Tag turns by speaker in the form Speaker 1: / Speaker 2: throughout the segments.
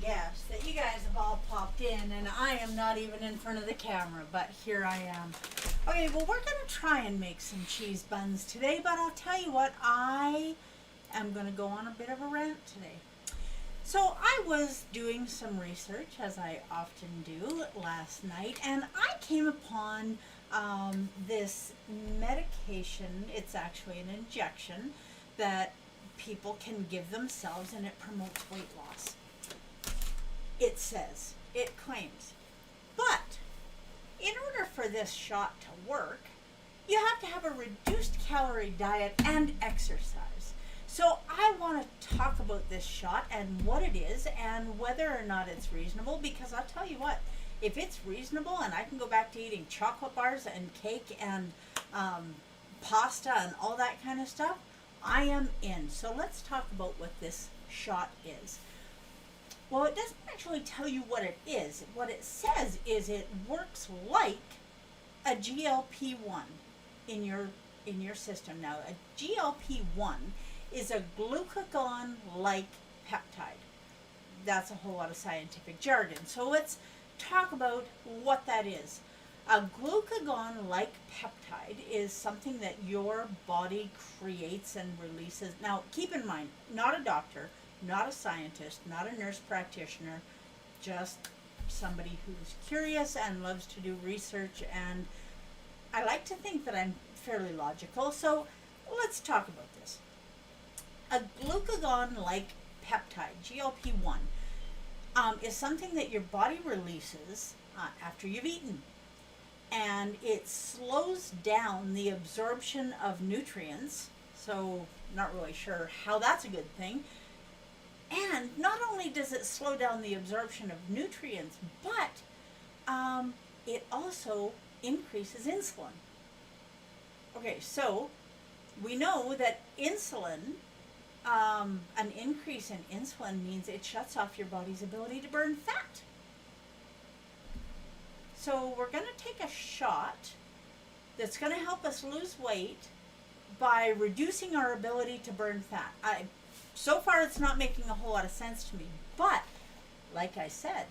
Speaker 1: guess that you guys have all popped in, and I am not even in front of the camera, but here I am. Okay, well, we're going to try and make some cheese buns today, but I'll tell you what, I am going to go on a bit of a rant today. So I was doing some research, as I often do, last night, and I came upon this medication. It's actually an injection that people can give themselves, and it promotes weight loss. It says, it claims. But in order for this shot to work, you have to have a reduced calorie diet and exercise. So I want to talk about this shot and what it is and whether or not it's reasonable, because I'll tell you what, if it's reasonable and I can go back to eating chocolate bars and cake and pasta and all that kind of stuff, I am in. So let's talk about what this shot is. Well, it doesn't actually tell you what it is. What it says is it works like a GLP-1 in your system. Now, a GLP-1 is a glucagon-like peptide. That's a whole lot of scientific jargon. So let's talk about what that is. A glucagon-like peptide is something that your body creates and releases. Now, keep in mind, not a doctor, not a scientist, not a nurse practitioner, just somebody who's curious and loves to do research, and I like to think that I'm fairly logical, so let's talk about this. A glucagon-like peptide, GLP-1, is something that your body releases after you've eaten, and it slows down the absorption of nutrients, so not really sure how that's a good thing. And not only does it slow down the absorption of nutrients, but it also increases insulin. Okay, so we know that insulin, an increase in insulin means it shuts off your body's ability to burn fat. So we're going to take a shot that's going to help us lose weight by reducing our ability to burn fat. So far, it's not making a whole lot of sense to me, but like I said,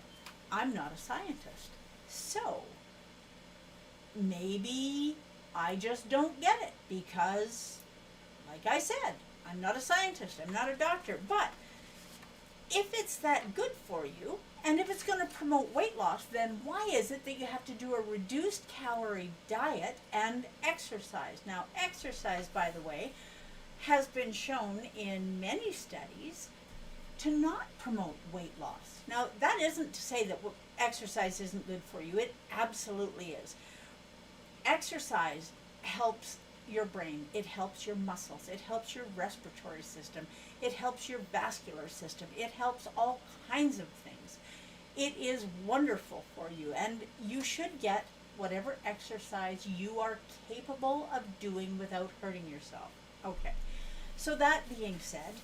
Speaker 1: I'm not a scientist. So maybe I just don't get it because, like I said, I'm not a scientist, I'm not a doctor, but if it's that good for you, and if it's going to promote weight loss, then why is it that you have to do a reduced calorie diet and exercise? Now, exercise, by the way, has been shown in many studies to not promote weight loss. Now, that isn't to say that exercise isn't good for you. It absolutely is. Exercise helps your brain. It helps your muscles. It helps your respiratory system. It helps your vascular system. It helps all kinds of things. It is wonderful for you, and you should get whatever exercise you are capable of doing without hurting yourself. Okay. So that being said,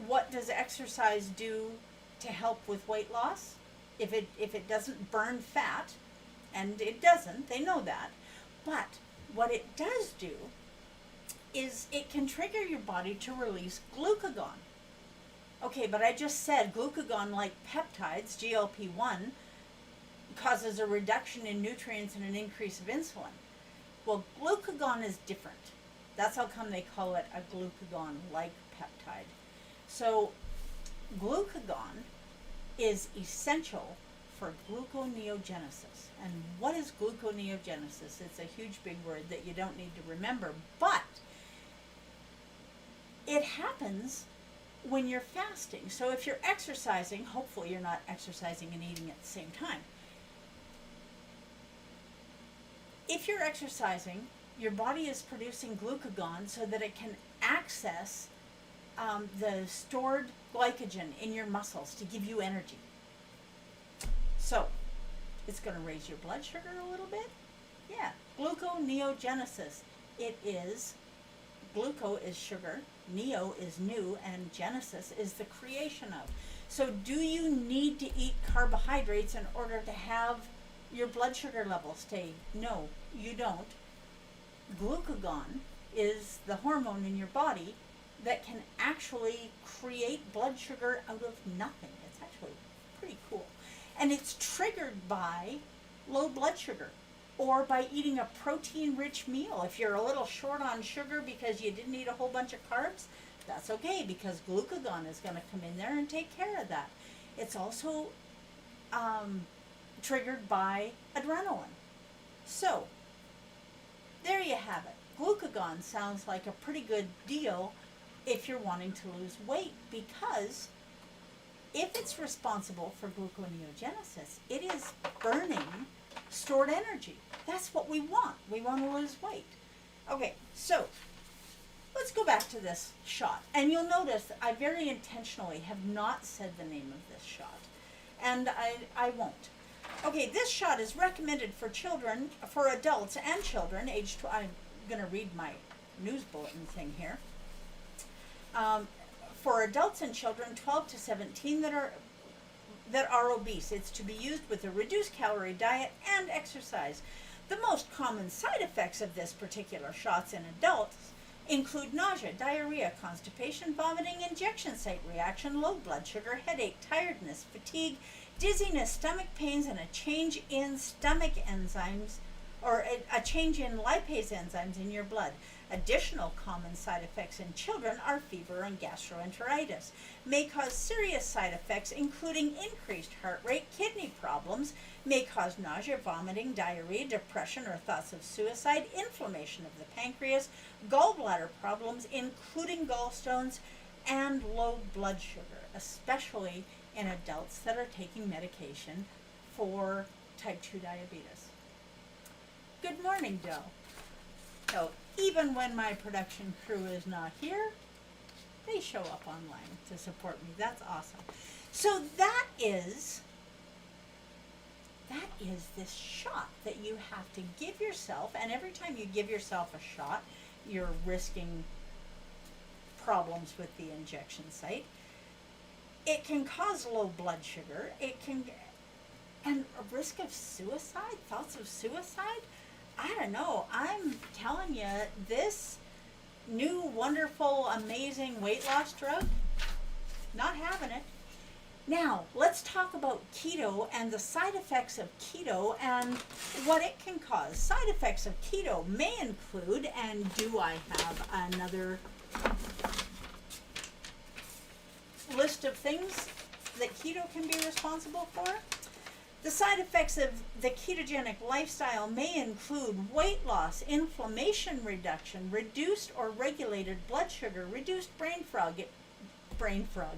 Speaker 1: what does exercise do to help with weight loss? If it doesn't burn fat, and it doesn't, they know that, but what it does do is it can trigger your body to release glucagon. Okay, but I just said glucagon-like peptides, GLP-1, causes a reduction in nutrients and an increase of insulin. Well, glucagon is different. That's how come they call it a glucagon-like peptide. So glucagon is essential for gluconeogenesis. And what is gluconeogenesis? It's a huge big word that you don't need to remember, but it happens when you're fasting. So if you're exercising, hopefully you're not exercising and eating at the same time. If you're exercising, your body is producing glucagon so that it can access the stored glycogen in your muscles to give you energy. So, it's going to raise your blood sugar a little bit. Yeah, gluconeogenesis. It is, gluco is sugar, neo is new, and genesis is the creation of. So do you need to eat carbohydrates in order to have your blood sugar level stay? No, you don't. Glucagon is the hormone in your body that can actually create blood sugar out of nothing. It's actually pretty cool. And it's triggered by low blood sugar or by eating a protein-rich meal. If you're a little short on sugar because you didn't eat a whole bunch of carbs, that's okay, because glucagon is going to come in there and take care of that. It's also triggered by adrenaline. So, there you have it. Glucagon sounds like a pretty good deal if you're wanting to lose weight, because if it's responsible for gluconeogenesis, it is burning stored energy. That's what we want. We want to lose weight. Okay, so let's go back to this shot. And you'll notice I very intentionally have not said the name of this shot. And I won't. Okay, this shot is recommended for children, for adults and children, age 12. I'm going to read my news bulletin thing here. For adults and children 12 to 17 that are obese. It's to be used with a reduced calorie diet and exercise. The most common side effects of this particular shots in adults include nausea, diarrhea, constipation, vomiting, injection site reaction, low blood sugar, headache, tiredness, fatigue, dizziness, stomach pains, and a change in stomach enzymes, or a change in lipase enzymes in your blood. Additional common side effects in children are fever and gastroenteritis. May cause serious side effects including increased heart rate, kidney problems, may cause nausea, vomiting, diarrhea, depression or thoughts of suicide, inflammation of the pancreas, gallbladder problems including gallstones, and low blood sugar, especially in adults that are taking medication for type 2 diabetes. Good morning, Joe. So even when my production crew is not here, they show up online to support me. That's awesome. So that is this shot that you have to give yourself, and every time you give yourself a shot, you're risking problems with the injection site. It can cause low blood sugar. And a risk of suicide, thoughts of suicide. I don't know. I'm telling you, this new, wonderful, amazing weight loss drug, not having it. Now, let's talk about keto and the side effects of keto and what it can cause. Side effects of keto may include, and do I have another list of things that keto can be responsible for? The side effects of the ketogenic lifestyle may include weight loss, inflammation reduction, reduced or regulated blood sugar, reduced brain fog,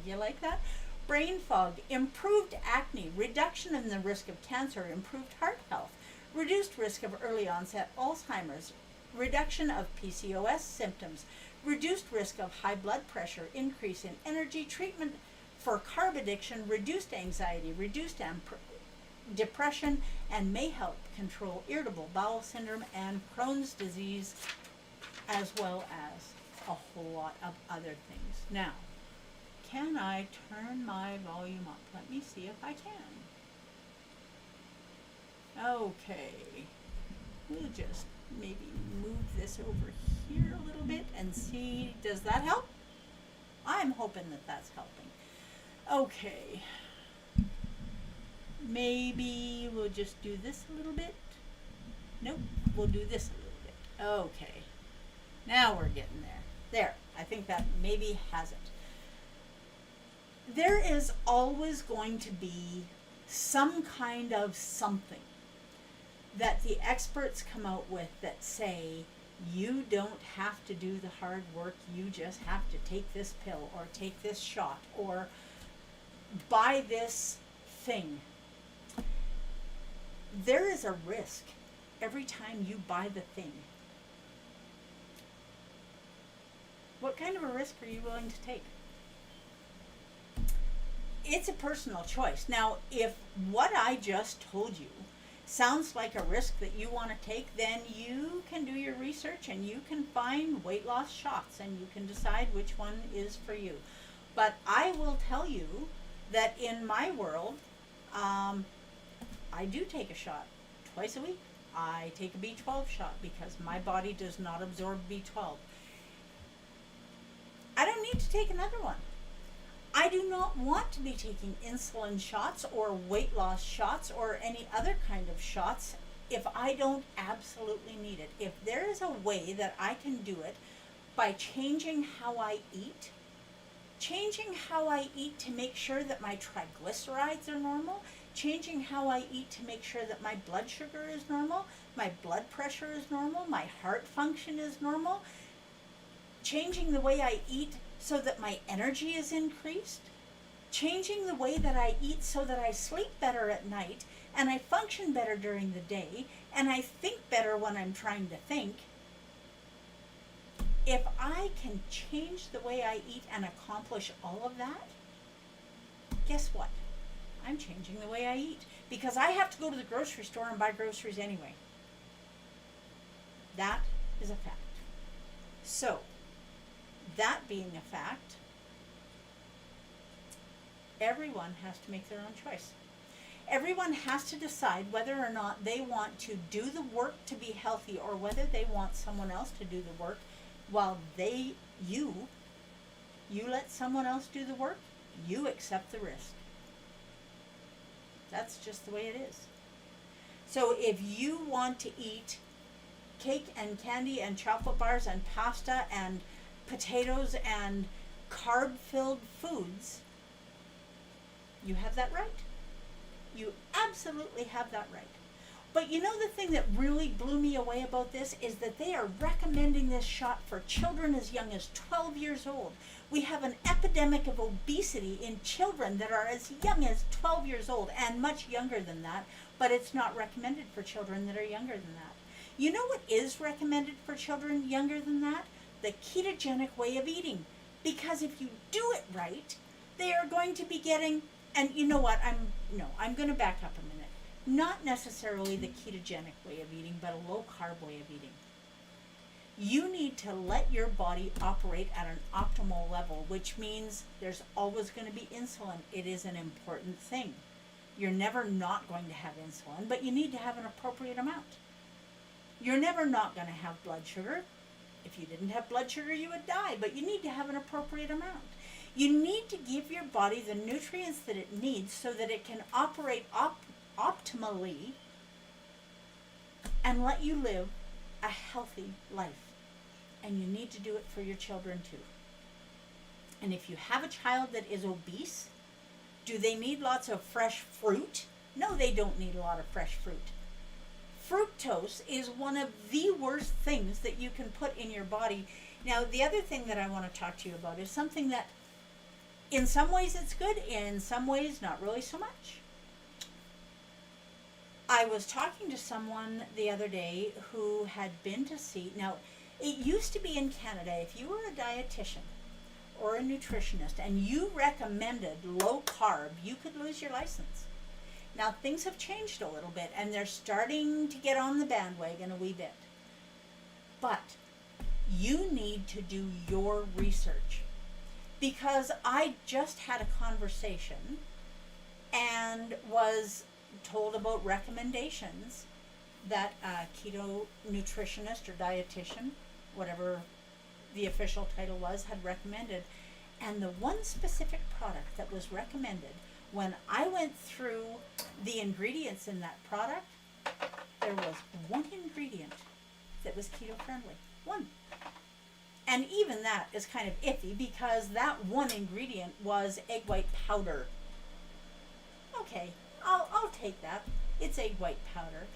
Speaker 1: you like that? Brain fog, improved acne, reduction in the risk of cancer, improved heart health, reduced risk of early onset Alzheimer's, reduction of PCOS symptoms, reduced risk of high blood pressure, increase in energy, treatment for carb addiction, reduced anxiety, reduced depression, and may help control irritable bowel syndrome and Crohn's disease, as well as a whole lot of other things. Now, can I turn my volume up? Let me see if I can. Okay, we'll just maybe move this over here a little bit and see, does that help? I'm hoping that that's helping. Okay. Maybe we'll just do this a little bit. Nope, we'll do this a little bit. Okay, now we're getting there. There, I think that maybe has it. There is always going to be some kind of something that the experts come out with that say, you don't have to do the hard work, you just have to take this pill or take this shot or buy this thing. There is a risk every time you buy the thing. What kind of a risk are you willing to take? It's a personal choice. Now, if what I just told you sounds like a risk that you want to take, then you can do your research and you can find weight loss shots and you can decide which one is for you. But I will tell you that in my world, I do take a shot twice a week. I take a B12 shot because my body does not absorb B12. I don't need to take another one. I do not want to be taking insulin shots or weight loss shots or any other kind of shots if I don't absolutely need it. If there is a way that I can do it by changing how I eat to make sure that my triglycerides are normal, changing how I eat to make sure that my blood sugar is normal, my blood pressure is normal, my heart function is normal, changing the way I eat so that my energy is increased, changing the way that I eat so that I sleep better at night and I function better during the day and I think better when I'm trying to think. If I can change the way I eat and accomplish all of that, guess what? I'm changing the way I eat because I have to go to the grocery store and buy groceries anyway. That is a fact. So, that being a fact, everyone has to make their own choice. Everyone has to decide whether or not they want to do the work to be healthy or whether they want someone else to do the work while you let someone else do the work, you accept the risk. That's just the way it is. So if you want to eat cake and candy and chocolate bars and pasta and potatoes and carb-filled foods, you have that right. You absolutely have that right. But you know the thing that really blew me away about this is that they are recommending this shot for children as young as 12 years old. We have an epidemic of obesity in children that are as young as 12 years old and much younger than that, but it's not recommended for children that are younger than that. You know what is recommended for children younger than that? The ketogenic way of eating. Because if you do it right, they are going to be getting, and you know what, I'm going to back up a minute. Not necessarily the ketogenic way of eating, but a low-carb way of eating. You need to let your body operate at an optimal level, which means there's always going to be insulin. It is an important thing. You're never not going to have insulin, but you need to have an appropriate amount. You're never not going to have blood sugar. If you didn't have blood sugar, you would die, but you need to have an appropriate amount. You need to give your body the nutrients that it needs so that it can operate optimally and let you live a healthy life. And you need to do it for your children too. And if you have a child that is obese, do they need lots of fresh fruit? No, they don't need a lot of fresh fruit. Fructose is one of the worst things that you can put in your body. Now, the other thing that I want to talk to you about is something that in some ways it's good, in some ways not really so much. I was talking to someone the other day who had been to see, now it used to be in Canada, if you were a dietitian or a nutritionist and you recommended low carb, you could lose your license. Now things have changed a little bit and they're starting to get on the bandwagon a wee bit. But you need to do your research, because I just had a conversation and was told about recommendations that a keto nutritionist or dietitian, whatever the official title was, had recommended. And the one specific product that was recommended, when I went through the ingredients in that product, there was one ingredient that was keto friendly. One. And even that is kind of iffy because that one ingredient was egg white powder. Okay, I'll take that. It's egg white powder.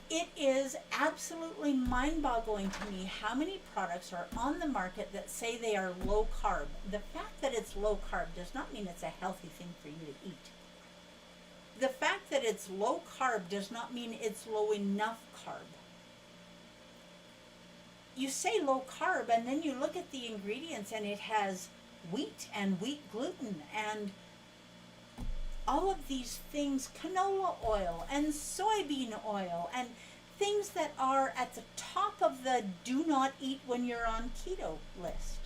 Speaker 1: It is absolutely mind-boggling to me how many products are on the market that say they are low carb. The fact that it's low carb does not mean it's a healthy thing for you to eat. The fact that it's low carb does not mean it's low enough carb. You say low carb and then you look at the ingredients and it has wheat and wheat gluten and all of these things, canola oil and soybean oil and things that are at the top of the do not eat when you're on keto list.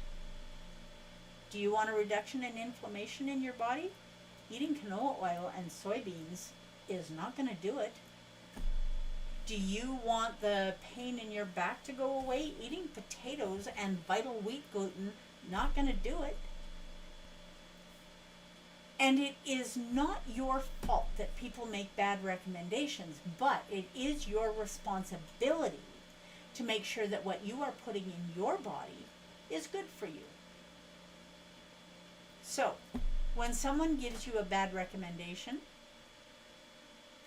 Speaker 1: Do you want a reduction in inflammation in your body? Eating canola oil and soybeans is not going to do it. Do you want the pain in your back to go away? Eating potatoes and vital wheat gluten, not going to do it. And it is not your fault that people make bad recommendations, but it is your responsibility to make sure that what you are putting in your body is good for you. So, when someone gives you a bad recommendation,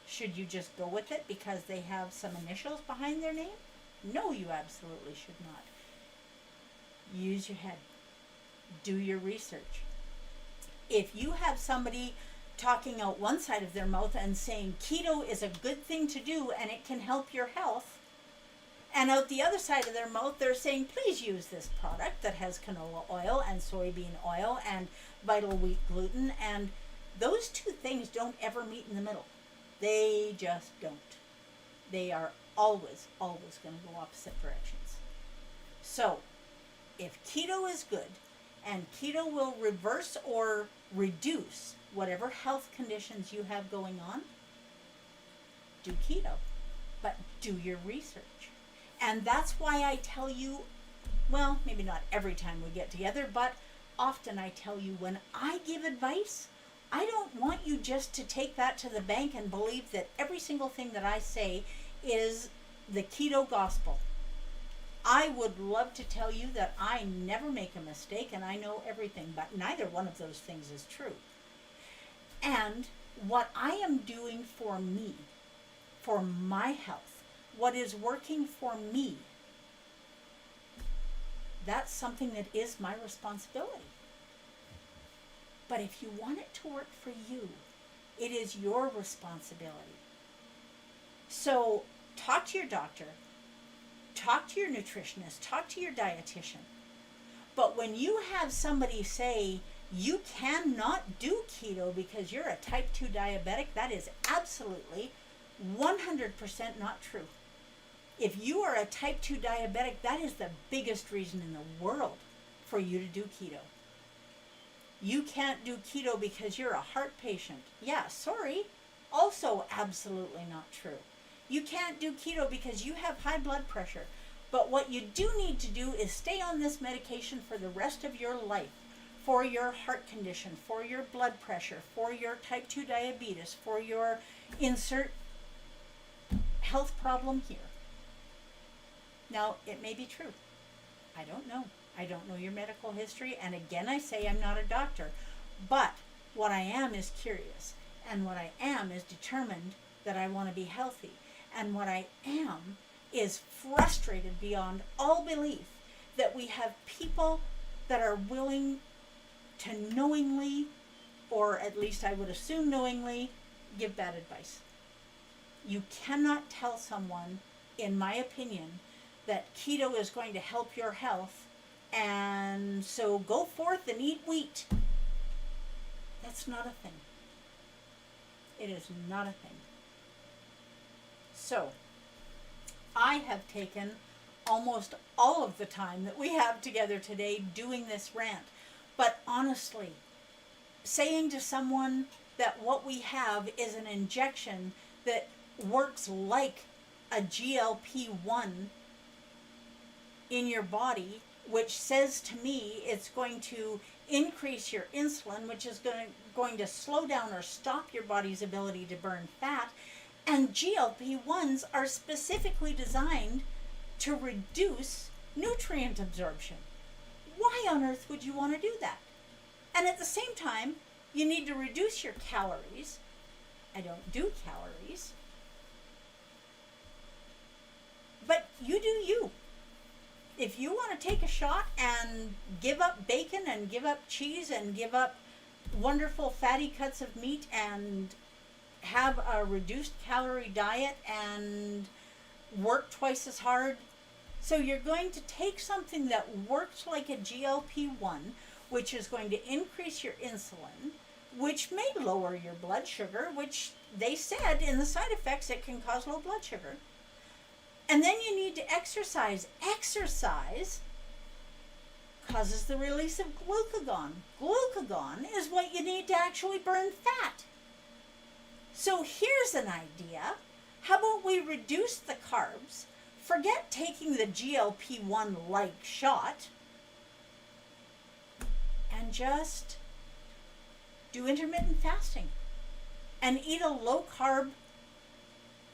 Speaker 1: should you just go with it because they have some initials behind their name? No, you absolutely should not. Use your head. Do your research. If you have somebody talking out one side of their mouth and saying keto is a good thing to do and it can help your health, and out the other side of their mouth they're saying please use this product that has canola oil and soybean oil and vital wheat gluten, and those two things don't ever meet in the middle. They just don't. They are always going to go opposite directions. So, if keto is good, and keto will reverse or reduce whatever health conditions you have going on, do keto. But do your research. And that's why I tell you, well, maybe not every time we get together, but often I tell you when I give advice, I don't want you just to take that to the bank and believe that every single thing that I say is the keto gospel. I would love to tell you that I never make a mistake and I know everything, but neither one of those things is true. And what I am doing for me, for my health, what is working for me, that's something that is my responsibility. But if you want it to work for you, it is your responsibility. So talk to your doctor, talk to your nutritionist, talk to your dietitian. But when you have somebody say you cannot do keto because you're a type 2 diabetic, that is absolutely 100% not true. If you are a type 2 diabetic, that is the biggest reason in the world for you to do keto. You can't do keto because you're a heart patient. Yeah, sorry. Also absolutely not true. You can't do keto because you have high blood pressure. But what you do need to do is stay on this medication for the rest of your life, for your heart condition, for your blood pressure, for your type 2 diabetes, for your insert health problem here. Now, it may be true. I don't know. I don't know your medical history. And again, I say I'm not a doctor. But what I am is curious. And what I am is determined that I want to be healthy. And what I am is frustrated beyond all belief that we have people that are willing to knowingly, or at least I would assume knowingly, give bad advice. You cannot tell someone, in my opinion, that keto is going to help your health, and so go forth and eat wheat. That's not a thing. It is not a thing. So, I have taken almost all of the time that we have together today doing this rant. But honestly, saying to someone that what we have is an injection that works like a GLP-1 in your body, which says to me it's going to increase your insulin, which is going to slow down or stop your body's ability to burn fat. And GLP-1s are specifically designed to reduce nutrient absorption. Why on earth would you want to do that? And at the same time, you need to reduce your calories. I don't do calories. But you do you. If you want to take a shot and give up bacon and give up cheese and give up wonderful fatty cuts of meat and have a reduced calorie diet and work twice as hard, so you're going to take something that works like a GLP-1, which is going to increase your insulin, which may lower your blood sugar, which they said in the side effects it can cause low blood sugar. And then you need to exercise. Exercise causes the release of glucagon. Glucagon is what you need to actually burn fat. So here's an idea. How about we reduce the carbs, forget taking the GLP-1 like shot, and just Do intermittent fasting and eat a low carb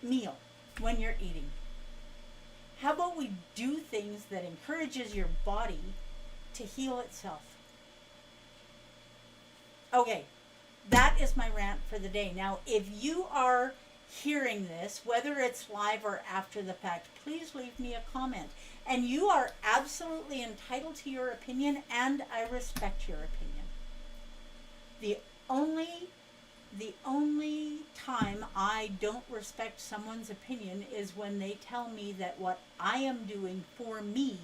Speaker 1: meal when you're eating. How about we do things that encourages your body to heal itself? Okay, that is my rant for the day. Now, if you are hearing this, whether it's live or after the fact, please leave me a comment. And you are absolutely entitled to your opinion, and I respect your opinion. The only time I don't respect someone's opinion is when they tell me that what I am doing for me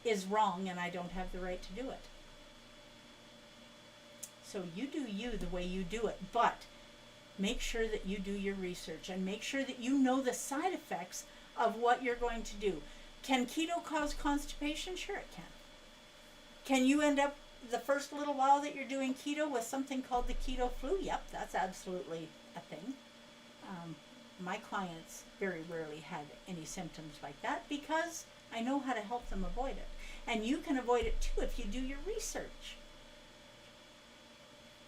Speaker 1: is wrong and I don't have the right to do it. So you do you the way you do it, but make sure that you do your research and make sure that you know the side effects of what you're going to do. Can keto cause constipation? Sure it can. Can you end up the first little while that you're doing keto with something called the keto flu? Yep, that's absolutely a thing. My clients very rarely had any symptoms like that because I know how to help them avoid it. And you can avoid it too if you do your research.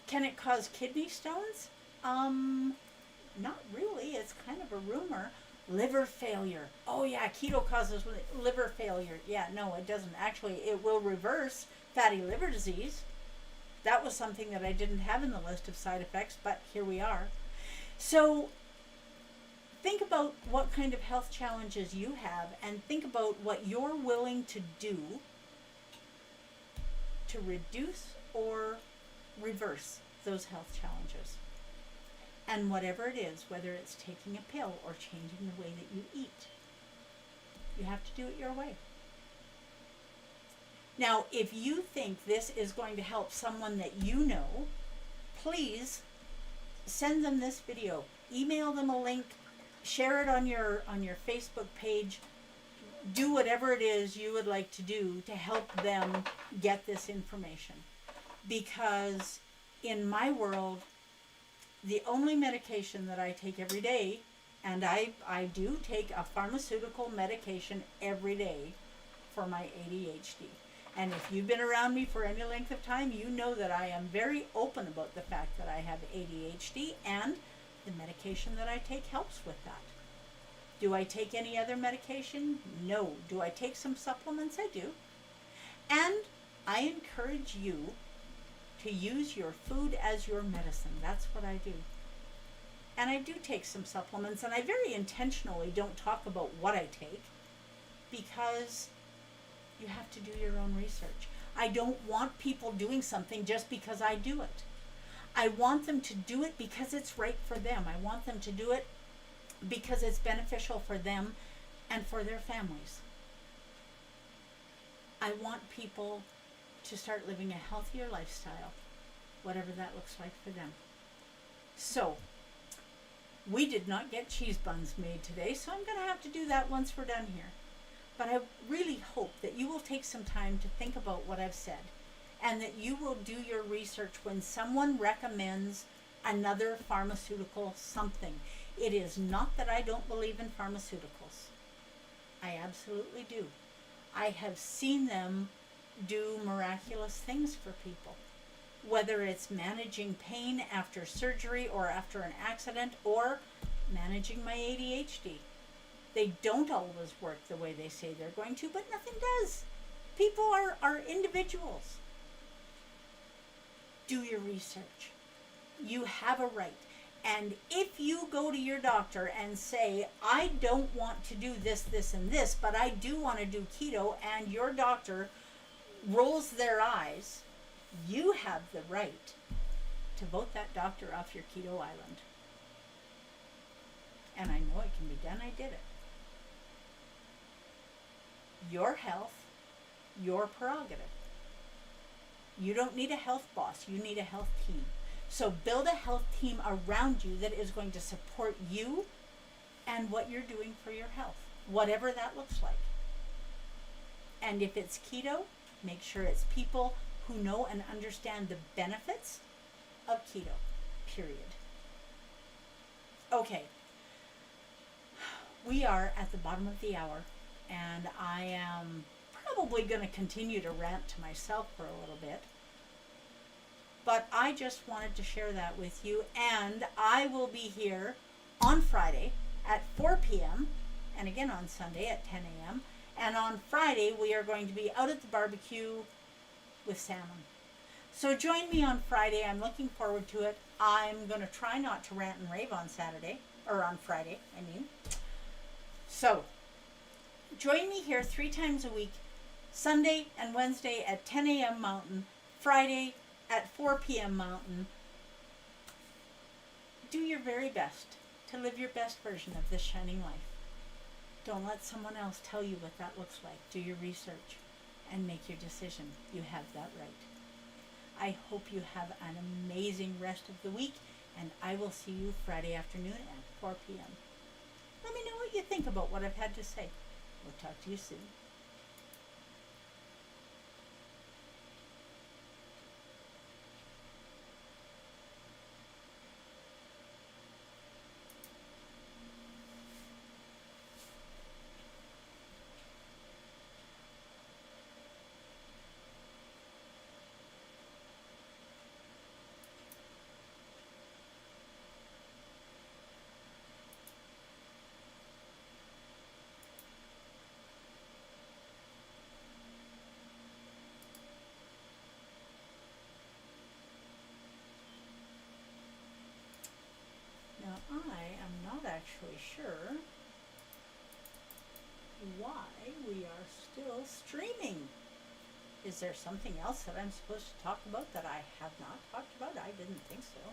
Speaker 1: Can it cause kidney stones? Not really. It's kind of a rumor. Liver failure. Oh yeah, keto causes liver failure. Yeah, no, it doesn't. Actually, it will reverse fatty liver disease. That was something that I didn't have in the list of side effects, but here we are. So think about what kind of health challenges you have and think about what you're willing to do to reduce or reverse those health challenges. And whatever it is, whether it's taking a pill or changing the way that you eat, you have to do it your way. Now, if you think this is going to help someone that you know, please send them this video. Email them a link, share it on your Facebook page. Do whatever it is you would like to do to help them get this information. Because in my world, the only medication that I take every day, and I do take a pharmaceutical medication every day for my ADHD. And if you've been around me for any length of time, you know that I am very open about the fact that I have ADHD, and the medication that I take helps with that. Do I take any other medication? No. Do I take some supplements? I do. And I encourage you to use your food as your medicine. That's what I do. And I do take some supplements, and I very intentionally don't talk about what I take because you have to do your own research. I don't want people doing something just because I do it. I want them to do it because it's right for them. I want them to do it because it's beneficial for them and for their families. I want people to start living a healthier lifestyle, whatever that looks like for them. So, we did not get cheese buns made today, so I'm going to have to do that once we're done here. But I really hope that you will take some time to think about what I've said, and that you will do your research when someone recommends another pharmaceutical something. It is not that I don't believe in pharmaceuticals. I absolutely do. I have seen them do miraculous things for people, whether it's managing pain after surgery or after an accident or managing my ADHD. They don't always work the way they say they're going to, but nothing does. People are individuals. Do your research. You have a right. And if you go to your doctor and say, I don't want to do this, this, and this, but I do want to do keto, and your doctor rolls their eyes, you have the right to vote that doctor off your keto island. And I know it can be done. I did it. Your health, your prerogative. You don't need a health boss. You need a health team. So build a health team around you that is going to support you and what you're doing for your health, whatever that looks like. And if it's keto, make sure it's people who know and understand the benefits of keto, period. Okay. We are at the bottom of the hour, and I am probably going to continue to rant to myself for a little bit. But I just wanted to share that with you. And I will be here on Friday at 4 p.m. and again on Sunday at 10 a.m. And on Friday, we are going to be out at the barbecue with salmon. So join me on Friday. I'm looking forward to it. I'm going to try not to rant and rave on Saturday, or on Friday, I mean. So join me here 3 times a week, Sunday and Wednesday at 10 a.m. Mountain, Friday at 4 p.m. Mountain. Do your very best to live your best version of this shining life. Don't let someone else tell you what that looks like. Do your research and make your decision. You have that right. I hope you have an amazing rest of the week, and I will see you Friday afternoon at 4 p.m. Let me know what you think about what I've had to say. We'll talk to you soon. Now, I am not actually sure why we are still streaming. Is there something else that I'm supposed to talk about that I have not talked about? I didn't think so.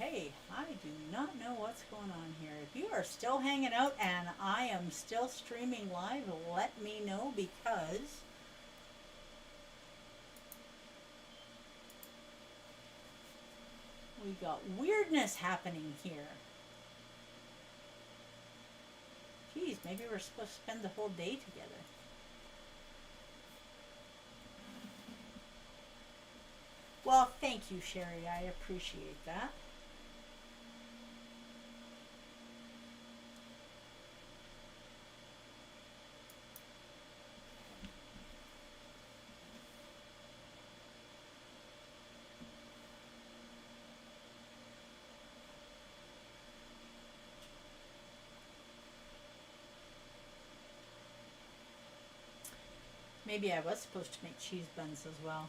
Speaker 1: Okay, I do not know what's going on here. If you are still hanging out and I am still streaming live, let me know, because we got weirdness happening here. Geez, maybe we're supposed to spend the whole day together. Well, thank you, Sherry. I appreciate that. Maybe I was supposed to make cheese buns as well.